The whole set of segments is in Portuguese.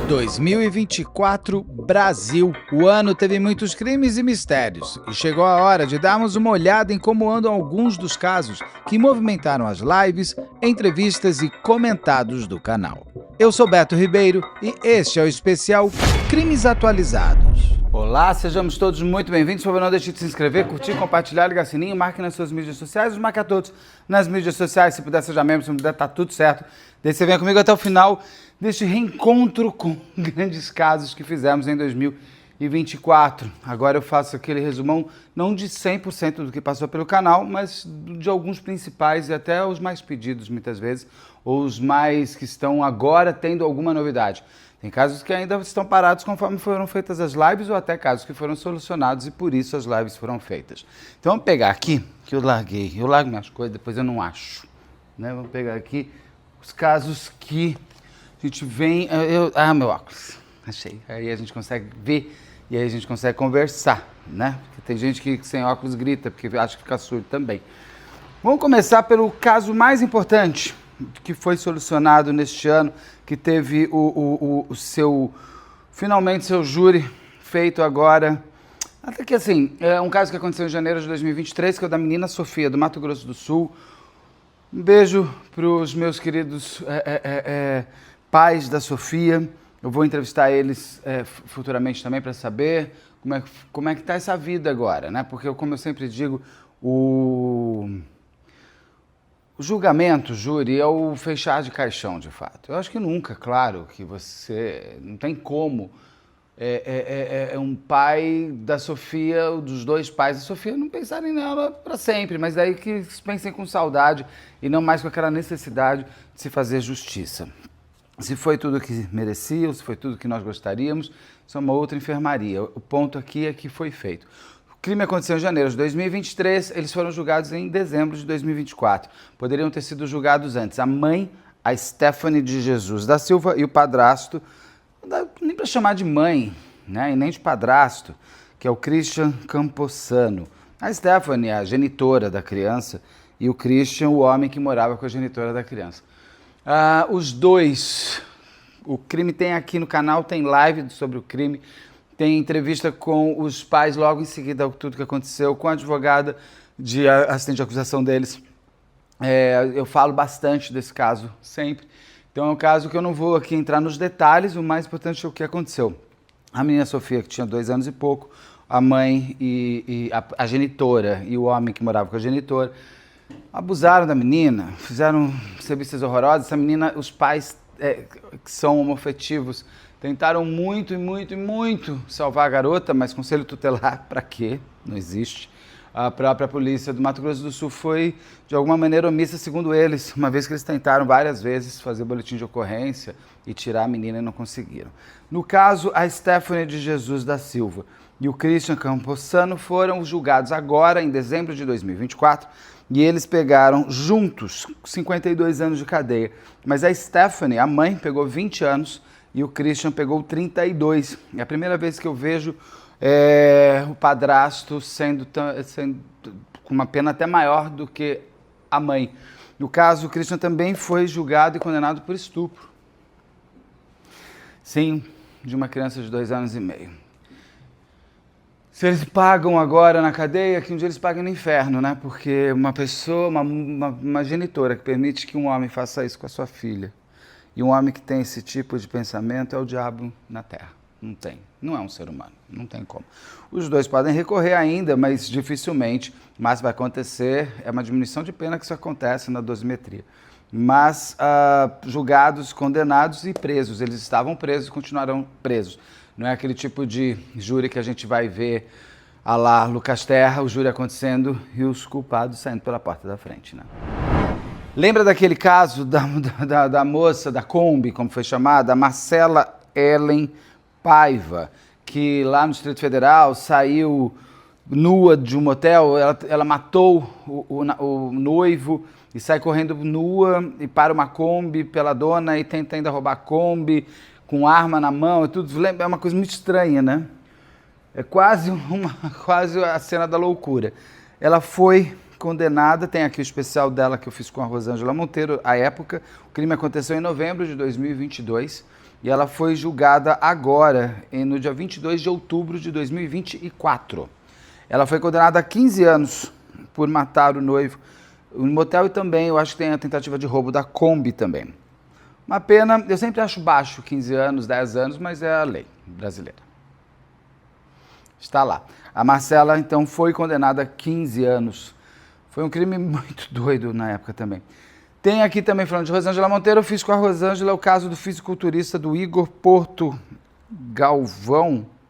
2024 Brasil. O ano teve muitos crimes e mistérios e chegou a hora de darmos uma olhada em como andam alguns dos casos que movimentaram as lives, entrevistas e comentados do canal. Eu sou Beto Ribeiro e este é o especial Crimes Atualizados. Olá, sejamos todos muito bem-vindos. Por favor, não deixe de se inscrever, curtir, compartilhar, ligar o sininho, marque nas suas mídias sociais, os marque a todos nas mídias sociais. Se puder, seja membro, se não puder, tá tudo certo. Daí você venha comigo até o final deste reencontro com grandes casos que fizemos em 2024. Agora eu faço aquele resumão, não de 100% do que passou pelo canal, mas de alguns principais e até os mais pedidos muitas vezes, ou os mais que estão agora tendo alguma novidade. Tem casos que ainda estão parados conforme foram feitas as lives ou até casos que foram solucionados e por isso as lives foram feitas. Então vamos pegar aqui, que eu largo minhas coisas, depois eu não acho. Né? Vamos pegar aqui os casos que a gente vem... meu óculos, achei. Aí a gente consegue ver e aí a gente consegue conversar, né? Porque tem gente que sem óculos grita, porque acha que fica surdo também. Vamos começar pelo caso mais importante que foi solucionado neste ano, que teve finalmente seu júri feito agora. Até que assim, é um caso que aconteceu em janeiro de 2023, que é o da menina Sofia, do Mato Grosso do Sul. Um beijo para os meus queridos pais da Sofia. Eu vou entrevistar eles futuramente também para saber como é que está essa vida agora, né? Porque, como eu sempre digo, o julgamento, júri, é o fechar de caixão, de fato. Eu acho que nunca, claro, que você... Não tem como um pai da Sofia, dos dois pais da Sofia, não pensarem nela para sempre, mas daí que pensem com saudade e não mais com aquela necessidade de se fazer justiça. Se foi tudo o que mereciam, se foi tudo o que nós gostaríamos, isso é uma outra enfermaria. O ponto aqui é que foi feito. O crime aconteceu em janeiro de 2023, eles foram julgados em dezembro de 2024. Poderiam ter sido julgados antes. A mãe, a Stephanie de Jesus da Silva, e o padrasto, não dá nem para chamar de mãe, né? E nem de padrasto, que é o Christian Camposano. A Stephanie, a genitora da criança, e o Christian, o homem que morava com a genitora da criança. Os dois, o crime tem aqui no canal, tem live sobre o crime, tem entrevista com os pais logo em seguida ao tudo que aconteceu, com a advogada de assistente de acusação deles. Eu falo bastante desse caso sempre. Então é um caso que eu não vou aqui entrar nos detalhes, o mais importante é o que aconteceu. A menina Sofia, que tinha 2 anos e pouco, a mãe e a genitora e o homem que morava com a genitora, abusaram da menina, fizeram serviços horrorosos. Essa menina, os pais que são homoafetivos, tentaram muito salvar a garota, mas conselho tutelar, para quê? Não existe. A própria polícia do Mato Grosso do Sul foi, de alguma maneira, omissa, segundo eles, uma vez que eles tentaram várias vezes fazer boletim de ocorrência e tirar a menina e não conseguiram. No caso, a Stephanie de Jesus da Silva e o Christian Camposano foram julgados agora, em dezembro de 2024, e eles pegaram juntos 52 anos de cadeia. Mas a Stephanie, a mãe, pegou 20 anos e o Christian pegou 32. É a primeira vez que eu vejo o padrasto sendo com uma pena até maior do que a mãe. No caso, o Christian também foi julgado e condenado por estupro. Sim, de uma criança de 2 anos e meio. Se eles pagam agora na cadeia, que um dia eles paguem no inferno, né? Porque uma pessoa, uma genitora que permite que um homem faça isso com a sua filha, e um homem que tem esse tipo de pensamento é o diabo na terra. Não tem. Não é um ser humano. Não tem como. Os dois podem recorrer ainda, mas dificilmente. Mas vai acontecer, é uma diminuição de pena que isso acontece na dosimetria. Mas julgados, condenados e presos. Eles estavam presos e continuarão presos. Não é aquele tipo de júri que a gente vai ver à la Lucas Terra, o júri acontecendo e os culpados saindo pela porta da frente, né? Lembra daquele caso da moça, da Kombi, como foi chamada, a Marcela Ellen Paiva, que lá no Distrito Federal saiu nua de um motel, ela matou o noivo e sai correndo nua e para uma Kombi pela dona e tenta ainda roubar a Kombi com arma na mão e tudo. É uma coisa muito estranha, né? É quase a cena da loucura. Ela foi condenada, tem aqui o especial dela que eu fiz com a Rosângela Monteiro, à época. O crime aconteceu em novembro de 2022. e ela foi julgada agora, no dia 22 de outubro de 2024. Ela foi condenada a 15 anos por matar o noivo no motel e também, eu acho que tem a tentativa de roubo da Kombi também. Uma pena, eu sempre acho baixo 15 anos, 10 anos, mas é a lei brasileira. Está lá. A Marcela, então, foi condenada a 15 anos. Foi um crime muito doido na época também. Tem aqui também, falando de Rosângela Monteiro, eu fiz com a Rosângela o caso do fisiculturista do Igor Porto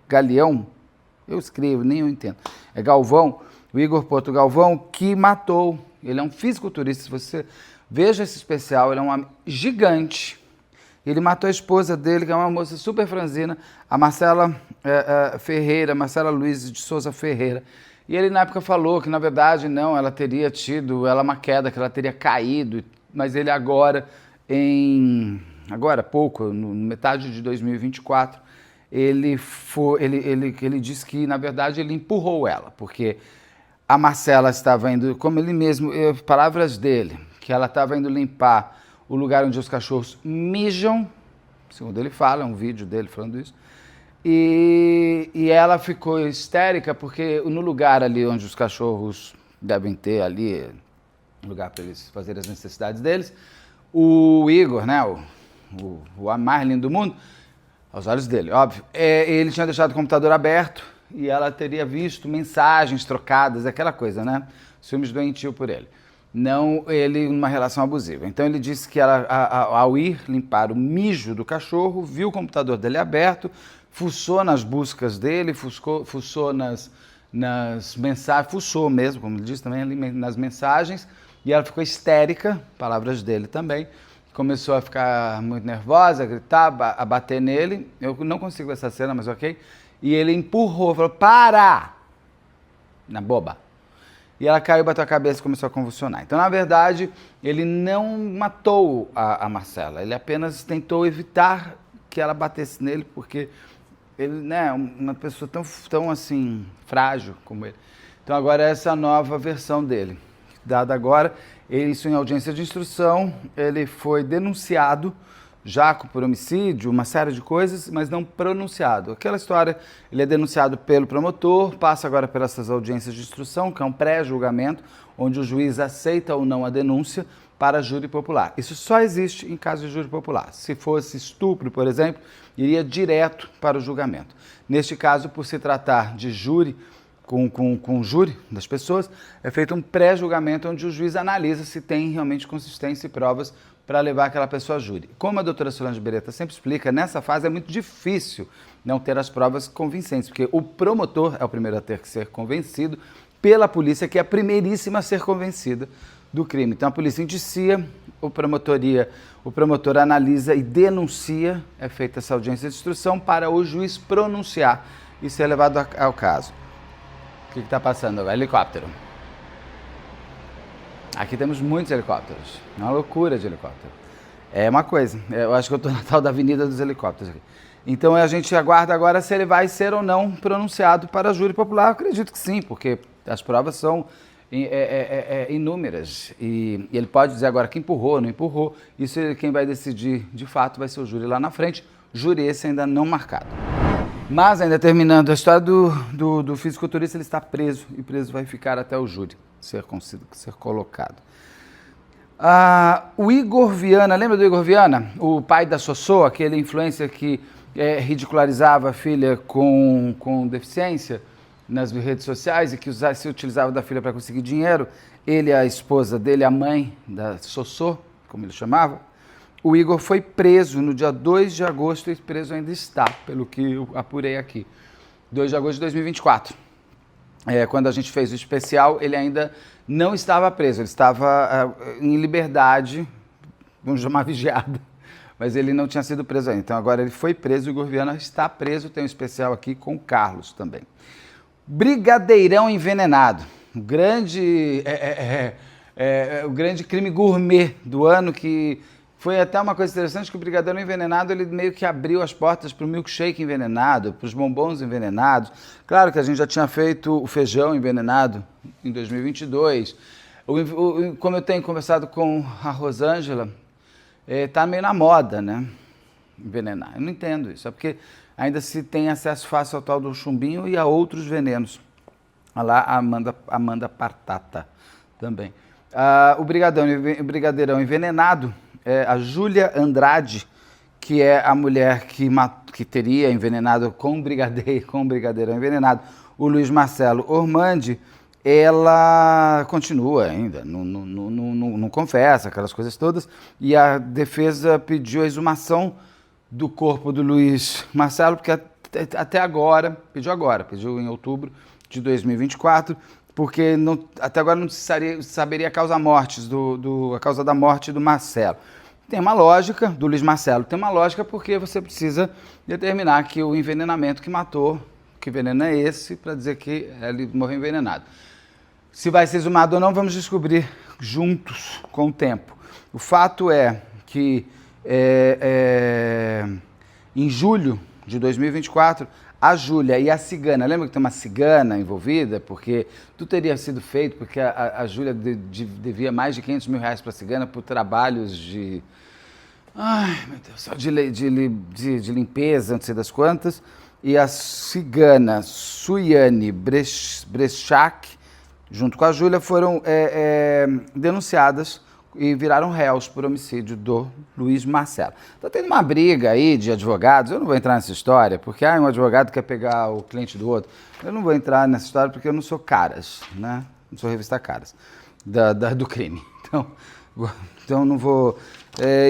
Galeão, eu escrevo, nem eu entendo, é Galvão, o Igor Porto Galvão, que matou, ele é um fisiculturista, se você veja esse especial, ele é um homem gigante, ele matou a esposa dele, que é uma moça super franzina, a Marcela Ferreira, Marcela Luiz de Souza Ferreira, e ele na época falou que na verdade não, ela teria tido uma queda, que ela teria caído, mas ele agora, agora há pouco, no metade de 2024, ele disse que, na verdade, ele empurrou ela, porque a Marcela estava indo, como ele mesmo, palavras dele, que ela estava indo limpar o lugar onde os cachorros mijam, segundo ele fala, é um vídeo dele falando isso, e ela ficou histérica, porque no lugar ali onde os cachorros devem ter ali, lugar para eles fazerem as necessidades deles, o Igor, né, o mais lindo do mundo, aos olhos dele, óbvio, ele tinha deixado o computador aberto e ela teria visto mensagens trocadas, aquela coisa, né, ciúmes doentio por ele. Não ele numa relação abusiva. Então ele disse que ela, ao ir limpar o mijo do cachorro, viu o computador dele aberto, fuçou nas buscas dele, fuçou nas mensagens, fuçou mesmo, como ele disse também, nas mensagens, e ela ficou histérica, palavras dele também, começou a ficar muito nervosa, a gritar, a bater nele. Eu não consigo ver essa cena, mas ok. E ele empurrou, falou, para! Na boba. E ela caiu, bateu a cabeça e começou a convulsionar. Então, na verdade, ele não matou a Marcela, ele apenas tentou evitar que ela batesse nele, porque ele, né, uma pessoa tão assim, frágil como ele. Então, agora essa é a nova versão dele. Dada agora, isso em audiência de instrução, ele foi denunciado já por homicídio, uma série de coisas, mas não pronunciado. Aquela história, ele é denunciado pelo promotor, passa agora pelas audiências de instrução, que é um pré-julgamento, onde o juiz aceita ou não a denúncia para júri popular. Isso só existe em caso de júri popular. Se fosse estupro, por exemplo, iria direto para o julgamento. Neste caso, por se tratar de júri, com o júri das pessoas, é feito um pré-julgamento onde o juiz analisa se tem realmente consistência e provas para levar aquela pessoa a júri. Como a doutora Solange Beretta sempre explica, nessa fase é muito difícil não ter as provas convincentes, porque o promotor é o primeiro a ter que ser convencido pela polícia, que é a primeiríssima a ser convencida do crime. Então a polícia indicia, o promotor analisa e denuncia, é feita essa audiência de instrução para o juiz pronunciar e ser levado ao caso. O que está passando agora? Helicóptero. Aqui temos muitos helicópteros. É uma loucura de helicóptero. É uma coisa. Eu acho que eu estou na tal da Avenida dos Helicópteros aqui. Então a gente aguarda agora se ele vai ser ou não pronunciado para júri popular. Eu acredito que sim, porque as provas são inúmeras. E ele pode dizer agora que empurrou, não empurrou. Isso quem vai decidir de fato vai ser o júri lá na frente. Júri esse ainda não marcado. Mas, ainda terminando, a história do fisiculturista, ele está preso, e preso vai ficar até o júri ser colocado. O Igor Viana, lembra do Igor Viana? O pai da Sossô, aquele influencer que ridicularizava a filha com deficiência nas redes sociais e que se utilizava da filha para conseguir dinheiro. Ele, a esposa dele, a mãe da Sossô, como ele chamava. O Igor foi preso no dia 2 de agosto e preso ainda está, pelo que eu apurei aqui. 2 de agosto de 2024. Quando a gente fez o especial, ele ainda não estava preso, ele estava em liberdade, vamos chamar vigiado, mas ele não tinha sido preso ainda. Então agora ele foi preso, o Igor Viana está preso, tem um especial aqui com o Carlos também. Brigadeirão envenenado, o grande crime gourmet do ano, que foi até uma coisa interessante, que o brigadeiro envenenado, ele meio que abriu as portas para o milkshake envenenado, para os bombons envenenados. Claro que a gente já tinha feito o feijão envenenado em 2022. Como eu tenho conversado com a Rosângela, tá meio na moda, né? envenenar. Eu não entendo isso. É porque ainda se tem acesso fácil ao tal do chumbinho e a outros venenos. Olha lá a Amanda Partata também. O brigadeirão envenenado, a Júlia Andrade, que é a mulher que teria envenenado com brigadeirão envenenado o Luiz Marcelo Ormandi, ela continua ainda, não confessa, aquelas coisas todas, e a defesa pediu a exumação do corpo do Luiz Marcelo, porque até agora, pediu em outubro de 2024, porque até agora não se saberia a causa da morte do Marcelo. Tem uma lógica, do Luiz Marcelo, tem uma lógica porque você precisa determinar que o envenenamento que matou, que veneno é esse, para dizer que ele morreu envenenado. Se vai ser exumado ou não, vamos descobrir juntos com o tempo. O fato é que em julho de 2024, a Júlia e a cigana, lembra que tem uma cigana envolvida? Porque tudo teria sido feito, porque a Júlia devia mais de R$500 mil para a cigana por trabalhos de... Ai, meu Deus, de limpeza, não sei das quantas. E a cigana Suiane Brechak, junto com a Júlia, foram denunciadas e viraram réus por homicídio do Luiz Marcelo. Está tendo uma briga aí de advogados, eu não vou entrar nessa história, porque um advogado quer pegar o cliente do outro. Eu não vou entrar nessa história porque eu não sou Caras, né? Não sou revista Caras, do crime. Então não vou...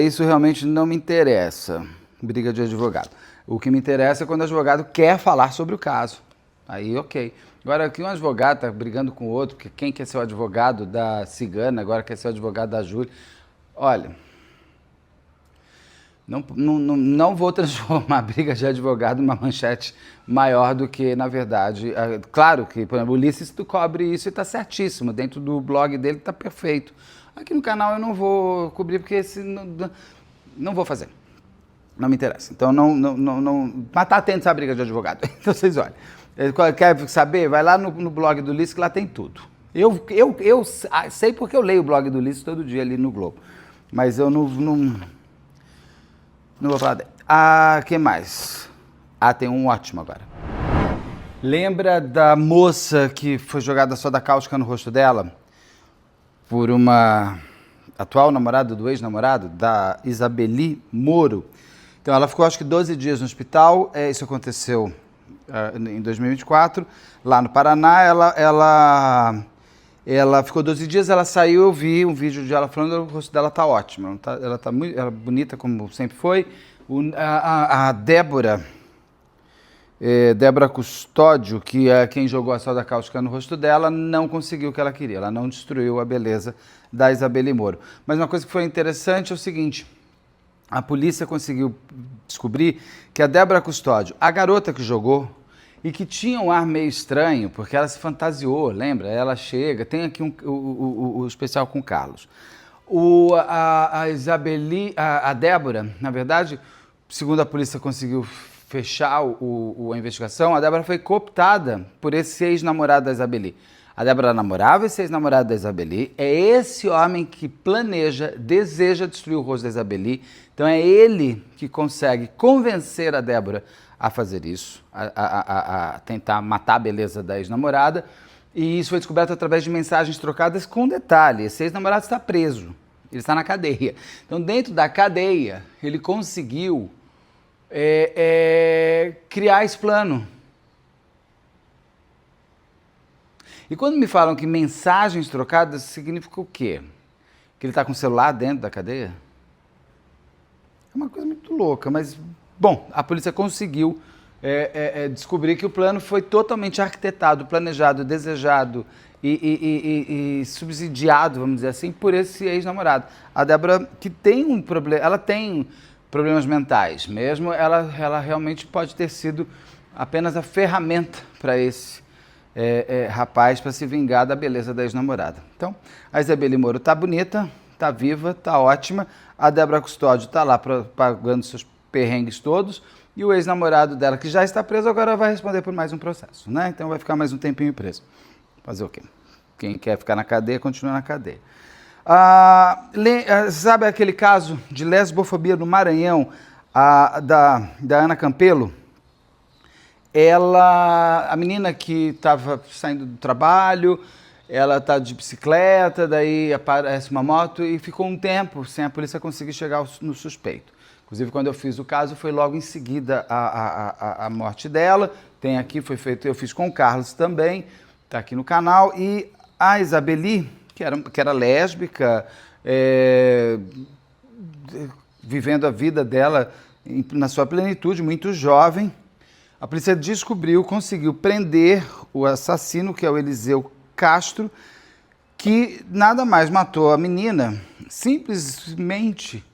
isso realmente não me interessa, briga de advogado. O que me interessa é quando o advogado quer falar sobre o caso. Aí, ok. Agora, que um advogado está brigando com o outro, que quem quer ser o advogado da cigana, agora quer ser o advogado da Júlia. Olha, não vou transformar a briga de advogado numa manchete maior do que, na verdade... Claro que, por exemplo, o Ulisses cobre isso e está certíssimo. Dentro do blog dele está perfeito. Aqui no canal eu não vou cobrir porque não vou fazer. Não me interessa. Então, mas tá atento essa briga de advogado. Então, vocês olhem. Quer saber? Vai lá no blog do Ulisses que lá tem tudo. Eu sei porque eu leio o blog do Ulisses todo dia ali no Globo. Mas eu não vou falar dele. Que mais? Tem um ótimo agora. Lembra da moça que foi jogada soda cáustica no rosto dela? Por uma atual namorada do ex-namorado, da Isabeli Moro. Então, ela ficou, acho que 12 dias no hospital. Isso aconteceu em 2024, lá no Paraná. Ela ficou 12 dias, ela saiu, eu vi um vídeo dela falando, o rosto dela tá ótimo. Ela tá muito bonita, como sempre foi. A Débora Custódio, que é quem jogou a soda cáustica no rosto dela, não conseguiu o que ela queria. Ela não destruiu a beleza da Isabeli Moro. Mas uma coisa que foi interessante é o seguinte... A polícia conseguiu descobrir que a Débora Custódio, a garota que jogou, e que tinha um ar meio estranho, porque ela se fantasiou, lembra? Ela chega, tem aqui o especial com o Carlos. A Débora, na verdade, segundo a polícia conseguiu fechar a investigação, a Débora foi cooptada por esse ex-namorado da Isabeli. A Débora namorava esse ex-namorado da Isabeli, é esse homem que planeja, deseja destruir o rosto da Isabeli, então é ele que consegue convencer a Débora a fazer isso, a tentar matar a beleza da ex-namorada, e isso foi descoberto através de mensagens trocadas com detalhe, esse ex-namorado está preso, ele está na cadeia. Então dentro da cadeia, ele conseguiu criar esse plano. E quando me falam que mensagens trocadas, significa o quê? Que ele está com o celular dentro da cadeia? É uma coisa muito louca, mas, bom, a polícia conseguiu descobrir que o plano foi totalmente arquitetado, planejado, desejado e subsidiado, vamos dizer assim, por esse ex-namorado. A Débora, que tem um problema, ela tem problemas mentais mesmo, ela realmente pode ter sido apenas a ferramenta para esse rapaz para se vingar da beleza da ex-namorada. Então, a Isabeli Moro está bonita, está viva, está ótima. A Débora Custódio está lá pagando seus perrengues todos. E o ex-namorado dela, que já está preso, agora vai responder por mais um processo, né? Então vai ficar mais um tempinho preso. Fazer o quê? Quem quer ficar na cadeia, continua na cadeia. Sabe aquele caso de lesbofobia no Maranhão? Da Ana Campelo, a menina que estava saindo do trabalho, ela está de bicicleta, daí aparece uma moto e ficou um tempo sem a polícia conseguir chegar no suspeito. Inclusive, quando eu fiz o caso, foi logo em seguida a morte dela. Tem aqui, foi feito, eu fiz com o Carlos também, está aqui no canal. E a Isabeli, que era lésbica, vivendo a vida dela na sua plenitude, muito jovem, a polícia conseguiu prender o assassino, que é o Eliseu Castro, que nada mais matou a menina, simplesmente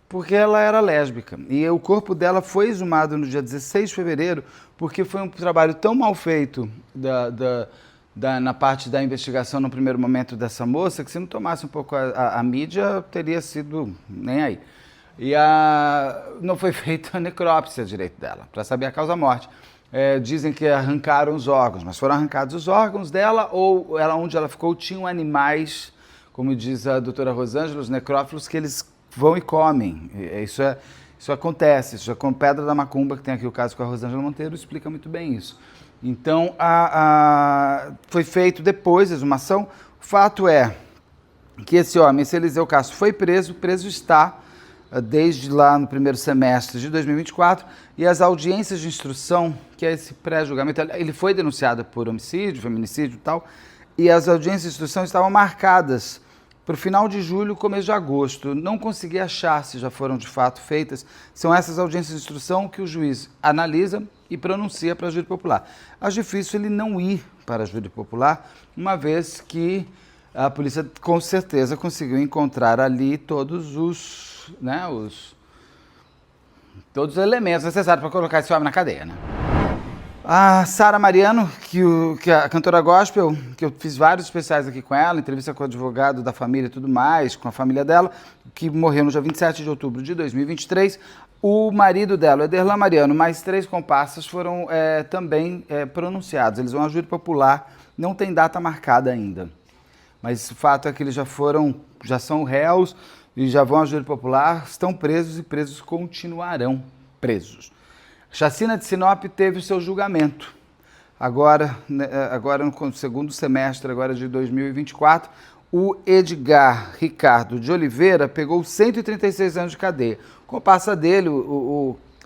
porque ela era lésbica. E o corpo dela foi exumado no dia 16 de fevereiro, porque foi um trabalho tão mal feito na parte da investigação no primeiro momento dessa moça, que se não tomasse um pouco a mídia, teria sido nem aí. E não foi feita a necrópsia direito dela, para saber a causa-morte. Dizem que arrancaram os órgãos, mas foram arrancados os órgãos dela, ou onde ela ficou tinham animais, como diz a doutora Rosângela, os necrófilos, que eles vão e comem. Isso acontece, isso é com Pedra da Macumba, que tem aqui o caso com a Rosângela Monteiro, explica muito bem isso. Então, foi feito depois a exumação. O fato é que esse homem, esse Eliseu Castro, foi preso está desde lá no primeiro semestre de 2024, e as audiências de instrução, que é esse pré-julgamento, ele foi denunciado por homicídio, feminicídio e tal, e as audiências de instrução estavam marcadas para o final de julho, começo de agosto. Não consegui achar se já foram de fato feitas. São essas audiências de instrução que o juiz analisa e pronuncia para a júri popular. Acho difícil ele não ir para a júri popular, uma vez que a polícia com certeza conseguiu encontrar ali todos os elementos necessários para colocar esse homem na cadeia, né? A Sara Mariano, que é a cantora gospel, que eu fiz vários especiais aqui com ela, entrevista com o advogado da família e tudo mais, com a família dela, que morreu no dia 27 de outubro de 2023. O marido dela, Ederlan Mariano, mais 3 comparsas foram também pronunciados. Eles vão à júri popular, não tem data marcada ainda. Mas o fato é que eles já são réus e já vão à júri popular, estão presos e presos continuarão presos. A chacina de Sinop teve o seu julgamento. Agora no segundo semestre de 2024, o Edgar Ricardo de Oliveira pegou 136 anos de cadeia. O comparsa dele,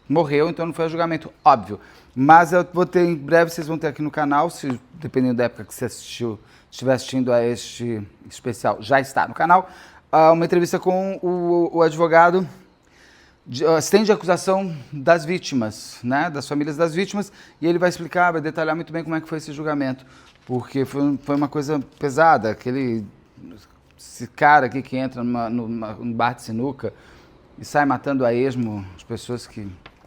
morreu, então não foi a julgamento, óbvio. Mas eu vou ter, em breve vocês vão ter aqui no canal, se dependendo da época que você estiver assistindo a este especial, já está no canal, uma entrevista com o advogado, assistente de acusação das vítimas, né, das famílias das vítimas, e ele vai explicar, vai detalhar muito bem como é que foi esse julgamento, porque foi uma coisa pesada, esse cara aqui que entra num bar de sinuca e sai matando a esmo as pessoas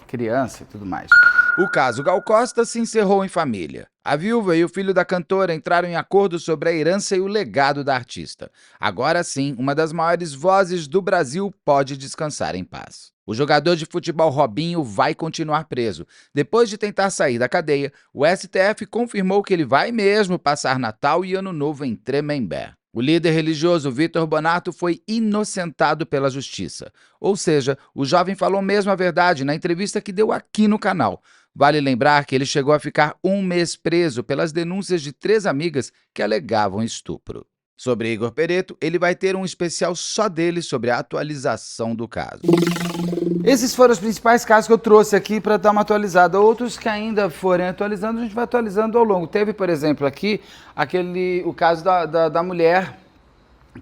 criança e tudo mais. O caso Gal Costa se encerrou em família. A viúva e o filho da cantora entraram em acordo sobre a herança e o legado da artista. Agora sim, uma das maiores vozes do Brasil pode descansar em paz. O jogador de futebol Robinho vai continuar preso. Depois de tentar sair da cadeia, o STF confirmou que ele vai mesmo passar Natal e Ano Novo em Tremembé. O líder religioso Vitor Bonato foi inocentado pela justiça. Ou seja, o jovem falou mesmo a verdade na entrevista que deu aqui no canal. Vale lembrar que ele chegou a ficar 1 mês preso pelas denúncias de 3 amigas que alegavam estupro. Sobre Igor Pereto, ele vai ter um especial só dele sobre a atualização do caso. Esses foram os principais casos que eu trouxe aqui para dar uma atualizada. Outros que ainda forem atualizando, a gente vai atualizando ao longo. Teve, por exemplo, aqui o caso da mulher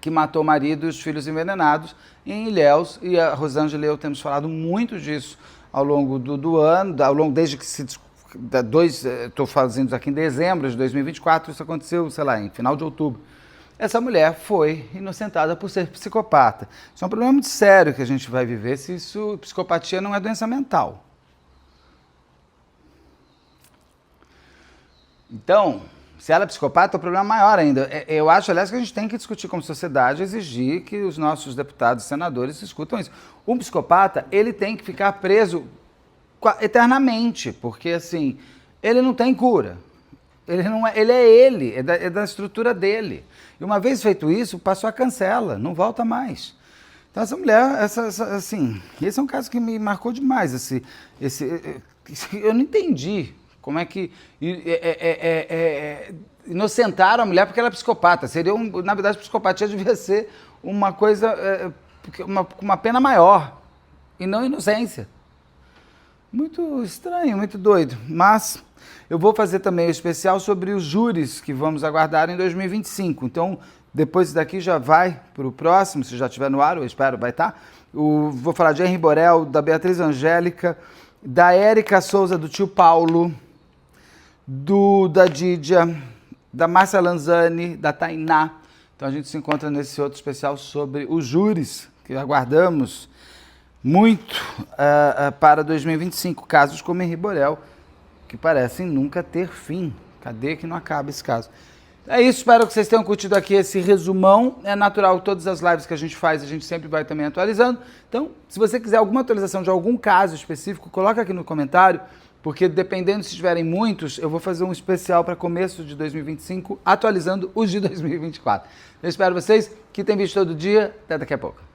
que matou o marido e os filhos envenenados em Ilhéus. E a Rosângela e eu temos falado muito disso ao longo do ano, desde que estou fazendo aqui em dezembro de 2024, isso aconteceu, sei lá, em final de outubro. Essa mulher foi inocentada por ser psicopata. Isso é um problema muito sério que a gente vai viver se psicopatia não é doença mental. Então, se ela é psicopata, é um problema maior ainda. Eu acho, aliás, que a gente tem que discutir como sociedade, exigir que os nossos deputados e senadores discutam isso. Um psicopata, ele tem que ficar preso eternamente, porque, assim, ele não tem cura. Ele é da estrutura dele. E uma vez feito isso, passou a cancela, não volta mais. Então essa mulher, assim, esse é um caso que me marcou demais, eu não entendi como é que inocentaram a mulher porque ela é psicopata. Na verdade, psicopatia devia ser uma coisa, uma pena maior, e não inocência. Muito estranho, muito doido. Mas eu vou fazer também o especial sobre os júris que vamos aguardar em 2025. Então, depois daqui já vai para o próximo, se já estiver no ar, eu espero, vai estar. Vou falar de Henri Borel, da Beatriz Angélica, da Érica Souza, do tio Paulo, da Didia, da Márcia Lanzani, da Tainá. Então a gente se encontra nesse outro especial sobre os júris que aguardamos muito para 2025. Casos como Henri Borel, que parecem nunca ter fim. Cadê que não acaba esse caso? É isso, espero que vocês tenham curtido aqui esse resumão. É natural, todas as lives que a gente faz, a gente sempre vai também atualizando. Então, se você quiser alguma atualização de algum caso específico, coloca aqui no comentário, porque dependendo se tiverem muitos, eu vou fazer um especial para começo de 2025, atualizando os de 2024. Eu espero vocês que têm vídeo todo dia. Até daqui a pouco.